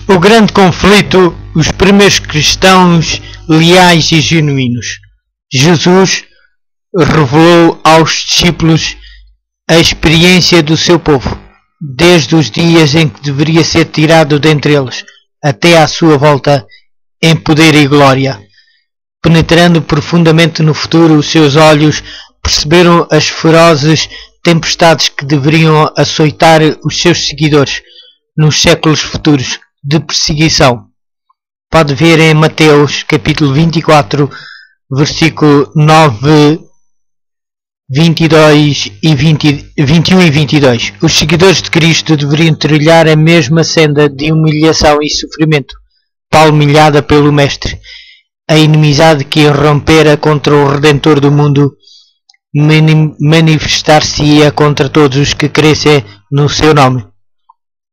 O grande conflito, os primeiros cristãos leais e genuínos. Jesus revelou aos discípulos a experiência do seu povo, desde os dias em que deveria ser tirado dentre eles, até à sua volta em poder e glória. Penetrando profundamente no futuro, os seus olhos perceberam as ferozes tempestades que deveriam açoitar os seus seguidores nos séculos futuros de perseguição. Pode ver em Mateus capítulo 24, versículo 9, 22 e 21 e 22. Os seguidores de Cristo deveriam trilhar a mesma senda de humilhação e sofrimento, palmilhada pelo Mestre. A inimizade que irrompera contra o Redentor do mundo manifestar-se-ia contra todos os que crescem no seu nome.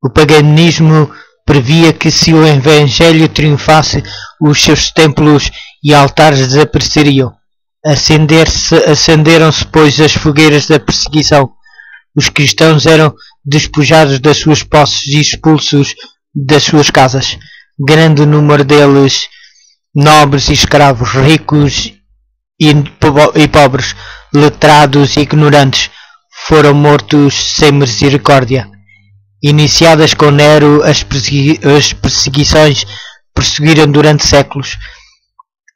O paganismo previa que, se o Evangelho triunfasse, os seus templos e altares desapareceriam. Acenderam-se, pois, as fogueiras da perseguição. Os cristãos eram despojados das suas posses e expulsos das suas casas. Grande número deles, nobres e escravos, ricos e pobres, letrados e ignorantes, foram mortos sem misericórdia. Iniciadas com Nero, as perseguições prosseguiram durante séculos.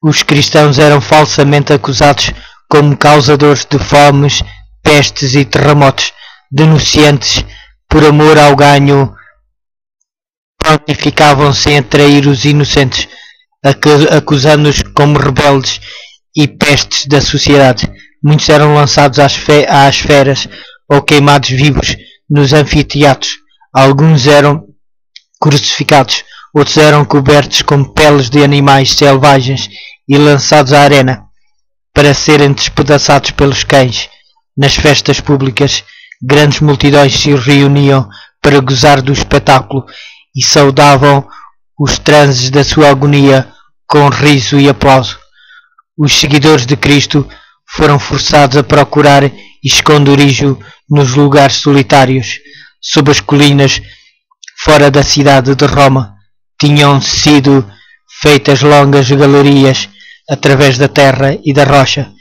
Os cristãos eram falsamente acusados como causadores de fomes, pestes e terremotos, denunciantes por amor ao ganho, prontificavam-se a atrair os inocentes, acusando-os como rebeldes e pestes da sociedade. Muitos eram lançados às feras ou queimados vivos nos anfiteatros. Alguns eram crucificados, outros eram cobertos com peles de animais selvagens e lançados à arena para serem despedaçados pelos cães. Nas festas públicas, grandes multidões se reuniam para gozar do espetáculo e saudavam os transes da sua agonia com riso e aplauso. Os seguidores de Cristo foram forçados a procurar esconderijo nos lugares solitários. Sob as colinas, fora da cidade de Roma, tinham sido feitas longas galerias através da terra e da rocha,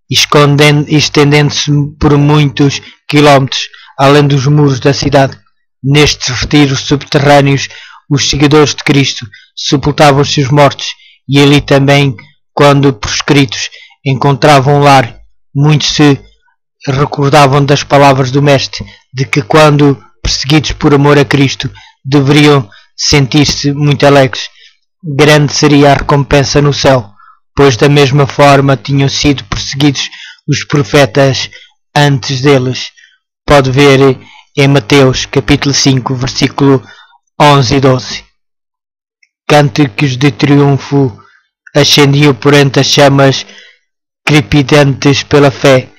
estendendo-se por muitos quilómetros além dos muros da cidade. Nestes retiros subterrâneos, os seguidores de Cristo sepultavam os seus mortos, e ali também, quando proscritos, encontravam lar. Muitos se recordavam das palavras do Mestre, de que, quando perseguidos por amor a Cristo, deveriam sentir-se muito alegres. Grande seria a recompensa no céu, pois da mesma forma tinham sido perseguidos os profetas antes deles. Pode ver em Mateus capítulo 5, versículo 11 e 12. Cânticos de triunfo ascendiam por entre as chamas, crepitantes pela fé.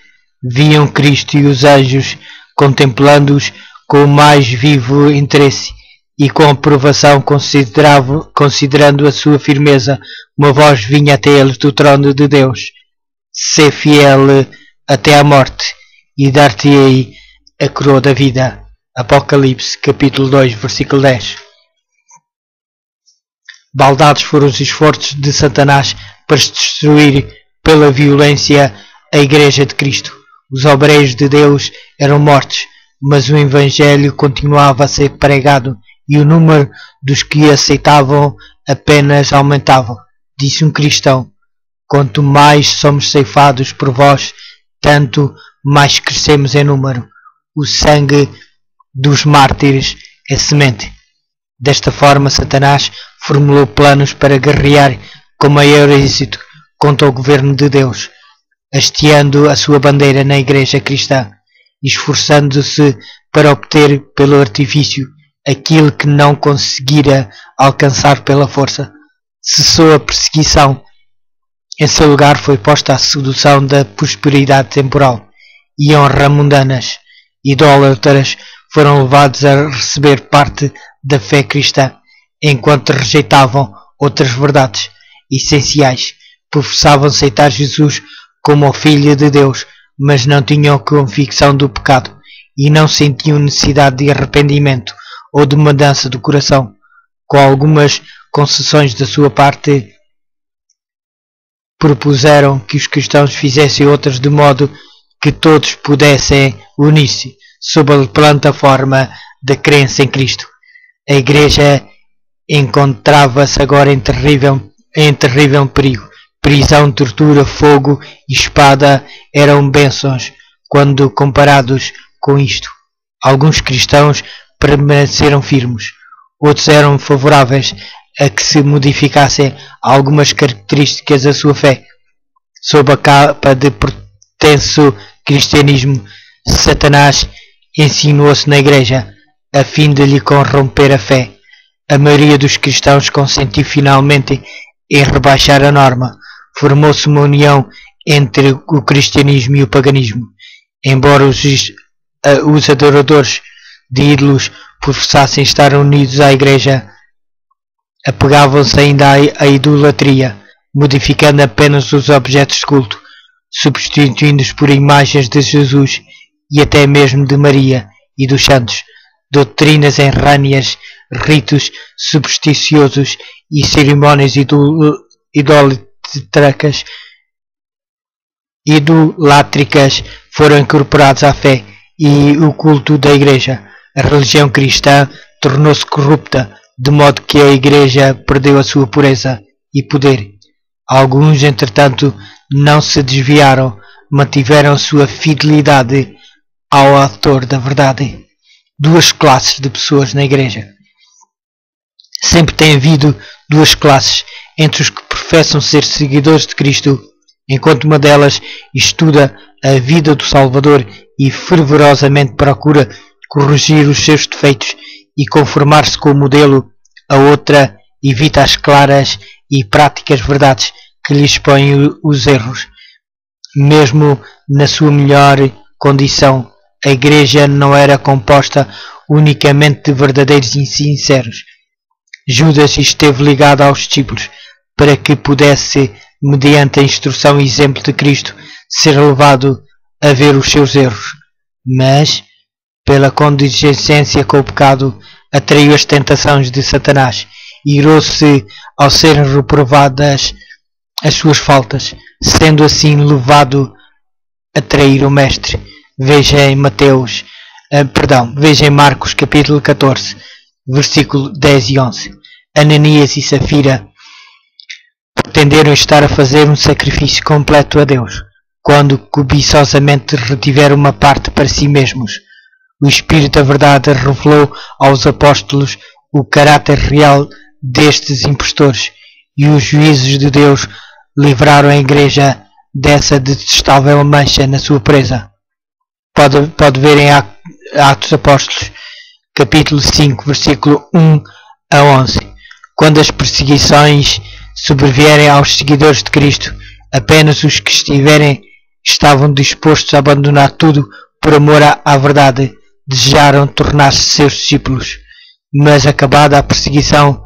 Viam Cristo e os anjos, contemplando-os com o mais vivo interesse e com aprovação, considerando a sua firmeza. Uma voz vinha até eles do trono de Deus: "Sê fiel até à morte, e dar-te-ei a coroa da vida." Apocalipse capítulo 2, versículo 10. Baldados foram os esforços de Satanás para destruir pela violência a Igreja de Cristo. Os obreiros de Deus eram mortos, mas o Evangelho continuava a ser pregado e o número dos que aceitavam apenas aumentava. Disse um cristão: "Quanto mais somos ceifados por vós, tanto mais crescemos em número." O sangue dos mártires é semente. Desta forma, Satanás formulou planos para guerrear com maior êxito contra o governo de Deus, hasteando a sua bandeira na Igreja cristã, esforçando-se para obter pelo artifício aquilo que não conseguira alcançar pela força. Cessou a perseguição. Em seu lugar foi posta a sedução da prosperidade temporal, e honra mundanas. Idólatras foram levados a receber parte da fé cristã, enquanto rejeitavam outras verdades essenciais. Professavam aceitar Jesus como o Filho de Deus, mas não tinham convicção do pecado e não sentiam necessidade de arrependimento ou de mudança do coração. com algumas concessões da sua parte, propuseram que os cristãos fizessem outras de modo que todos pudessem unir-se sob a plataforma da crença em Cristo. A Igreja encontrava-se agora em terrível perigo. Prisão, tortura, fogo e espada eram bênçãos quando comparados com isto. Alguns cristãos permaneceram firmes, outros eram favoráveis a que se modificassem algumas características da sua fé. Sob a capa de pretenso cristianismo, Satanás insinuou-se na Igreja, a fim de lhe corromper a fé. A maioria dos cristãos consentiu finalmente em rebaixar a norma. Formou-se uma união entre o cristianismo e o paganismo. Embora os adoradores de ídolos professassem estar unidos à Igreja, apegavam-se ainda à idolatria, modificando apenas os objetos de culto, substituindo-os por imagens de Jesus e até mesmo de Maria e dos santos. Doutrinas errâneas, ritos supersticiosos e cerimónias idolátricas foram incorporados à fé e o culto da Igreja. A religião cristã tornou-se corrupta, de modo que a Igreja perdeu a sua pureza e poder. Alguns, entretanto, não se desviaram, mantiveram sua fidelidade ao autor da verdade. Duas classes de pessoas na Igreja. Sempre tem havido duas classes entre os que professam ser seguidores de Cristo, enquanto uma delas estuda a vida do Salvador e fervorosamente procura corrigir os seus defeitos e conformar-se com o modelo, a outra evita as claras e práticas verdades que lhe expõem os erros. Mesmo na sua melhor condição, a Igreja não era composta unicamente de verdadeiros e sinceros. Judas esteve ligado aos discípulos para que pudesse, mediante a instrução e exemplo de Cristo, ser levado a ver os seus erros. Mas, pela condescendência com o pecado, atraiu as tentações de Satanás e irou-se ao serem reprovadas as suas faltas, sendo assim levado a trair o Mestre. Veja em Marcos capítulo 14, versículo 10 e 11. Ananias e Safira pretenderam estar a fazer um sacrifício completo a Deus, quando cobiçosamente retiveram uma parte para si mesmos. O Espírito da Verdade revelou aos apóstolos o caráter real destes impostores, e os juízos de Deus livraram a Igreja dessa detestável mancha na sua presa. Pode ver em Atos Apóstolos, capítulo 5, versículo 1 a 11. Quando as perseguições sobrevierem aos seguidores de Cristo, apenas os que estavam dispostos a abandonar tudo por amor à verdade desejaram tornar-se seus discípulos. Mas acabada a perseguição,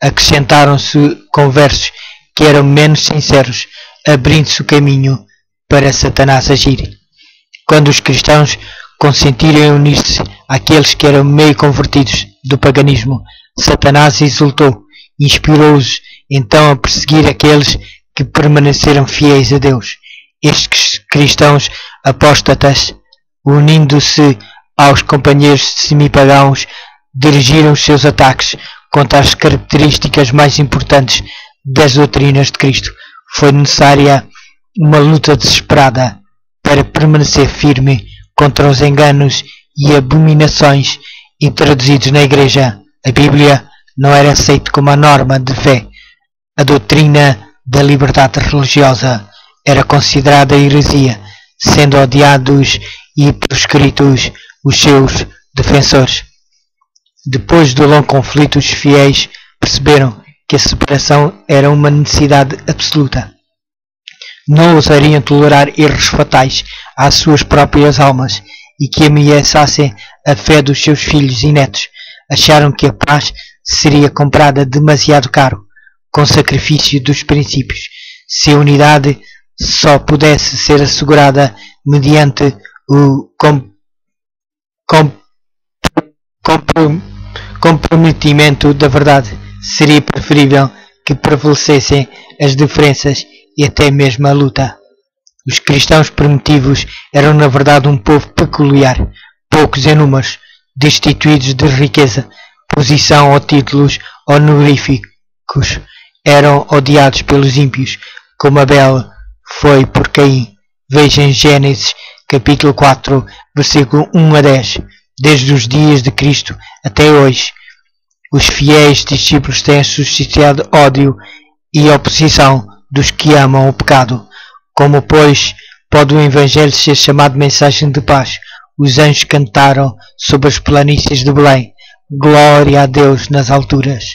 acrescentaram-se conversos que eram menos sinceros, abrindo-se o caminho para Satanás agir. Quando os cristãos consentiram em unir-se àqueles que eram meio convertidos do paganismo, Satanás exultou e inspirou-os então a perseguir aqueles que permaneceram fiéis a Deus. Estes cristãos apóstatas, unindo-se aos companheiros semipagãos, dirigiram os seus ataques contra as características mais importantes das doutrinas de Cristo. Foi necessária uma luta desesperada para permanecer firme contra os enganos e abominações introduzidos na Igreja. A Bíblia não era aceita como a norma de fé. A doutrina da liberdade religiosa era considerada heresia, sendo odiados e proscritos os seus defensores. Depois do longo conflito, os fiéis perceberam que a separação era uma necessidade absoluta. Não ousariam tolerar erros fatais às suas próprias almas e que ameaçassem a fé dos seus filhos e netos. Acharam que a paz seria comprada demasiado caro, com sacrifício dos princípios, se a unidade só pudesse ser assegurada mediante o comprometimento da verdade. seria preferível que prevalecessem as diferenças e até mesmo a luta. Os cristãos primitivos eram na verdade um povo peculiar, poucos em números, destituídos de riqueza, posição ou títulos honoríficos. Eram odiados pelos ímpios, como Abel foi por Caim. Veja em Gênesis capítulo 4, versículo 1 a 10. Desde os dias de Cristo até hoje, os fiéis discípulos têm suscitado ódio e oposição dos que amam o pecado. Como, pois, pode o Evangelho ser chamado mensagem de paz? Os anjos cantaram sobre as planícies de Belém. Glória a Deus nas alturas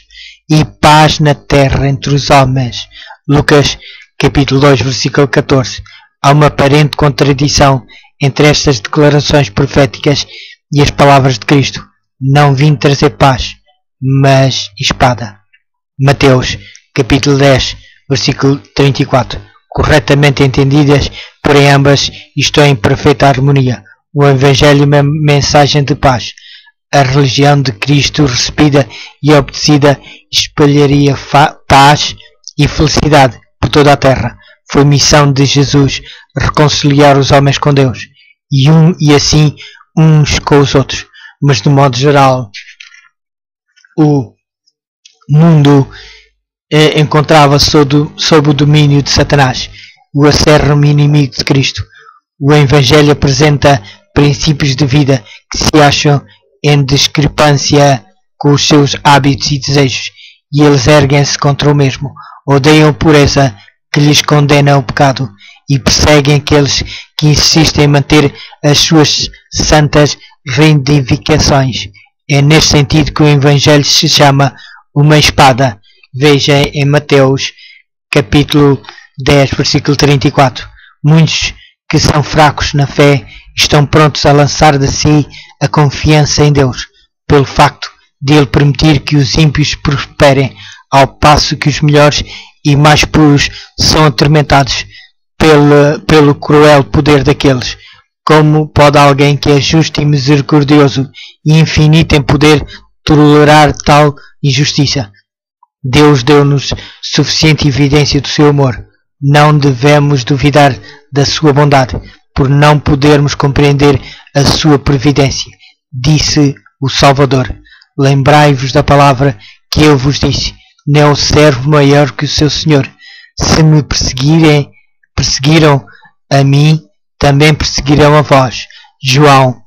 e paz na terra entre os homens. Lucas capítulo 2, versículo 14. Há uma aparente contradição entre estas declarações proféticas e as palavras de Cristo. Não vim trazer paz, mas espada. Mateus capítulo 10, versículo 34. Corretamente entendidas, porém ambas estão em perfeita harmonia. O Evangelho é uma mensagem de paz. A religião de Cristo recebida e obedecida espalharia paz e felicidade por toda a terra. Foi missão de Jesus reconciliar os homens com Deus e assim uns com os outros. Mas de modo geral, o mundo encontrava-se sob o domínio de Satanás, o acérrimo inimigo de Cristo. O Evangelho apresenta princípios de vida que se acham em discrepância com os seus hábitos e desejos, e eles erguem-se contra o mesmo, odeiam a pureza que lhes condena o pecado, e perseguem aqueles que insistem em manter as suas santas reivindicações. É neste sentido que o Evangelho se chama uma espada. Veja em Mateus capítulo 10, versículo 34. Muitos que são fracos na fé estão prontos a lançar de si a confiança em Deus, pelo facto de Ele permitir que os ímpios prosperem, ao passo que os melhores e mais puros são atormentados pelo cruel poder daqueles. Como pode alguém que é justo e misericordioso e infinito em poder tolerar tal injustiça? Deus deu-nos suficiente evidência do seu amor. Não devemos duvidar da sua bondade, por não podermos compreender a sua providência. Disse o Salvador: lembrai-vos da palavra que eu vos disse, não é o servo maior que o seu Senhor. Se me perseguiram a mim, também perseguirão a vós. João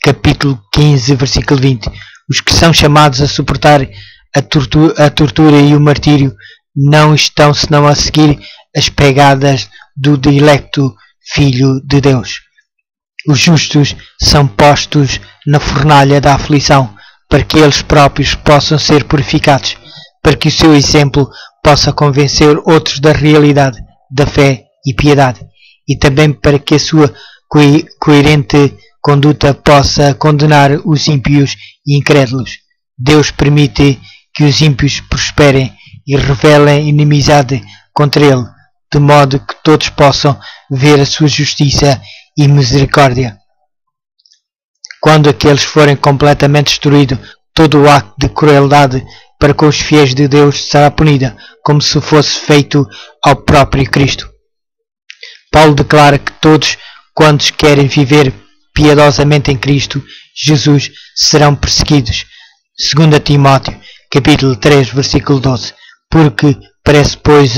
capítulo 15, versículo 20. Os que são chamados a suportar a tortura e o martírio não estão senão a seguir as pegadas do dilecto Filho de Deus. Os justos são postos na fornalha da aflição, para que eles próprios possam ser purificados, para que o seu exemplo possa convencer outros da realidade, da fé e piedade, e também para que a sua coerente conduta possa condenar os ímpios e incrédulos. Deus permite que os ímpios prosperem e revelem inimizade contra ele, de modo que todos possam ver a sua justiça e misericórdia. Quando aqueles forem completamente destruídos, todo o acto de crueldade para com os fiéis de Deus será punida, como se fosse feito ao próprio Cristo. Paulo declara que todos quantos querem viver piedosamente em Cristo Jesus serão perseguidos. 2 Timóteo capítulo 3, versículo 12. Porque parece, pois,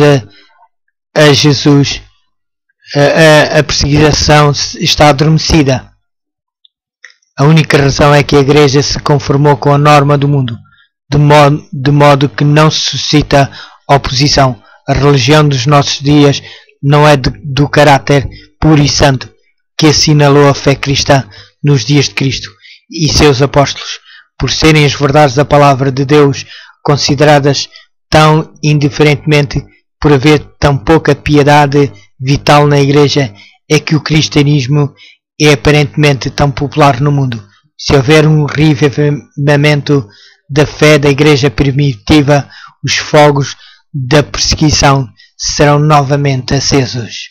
a Jesus a perseguição está adormecida. A única razão é que a Igreja se conformou com a norma do mundo, de modo que não se suscita oposição. A religião dos nossos dias não é do caráter puro e santo que assinalou a fé cristã nos dias de Cristo e seus apóstolos, por serem as verdades da palavra de Deus consideradas tão indiferentemente, por haver tão pouca piedade vital na Igreja, é que o cristianismo é aparentemente tão popular no mundo. Se houver um revivamento da fé da Igreja primitiva, os fogos da perseguição serão novamente acesos.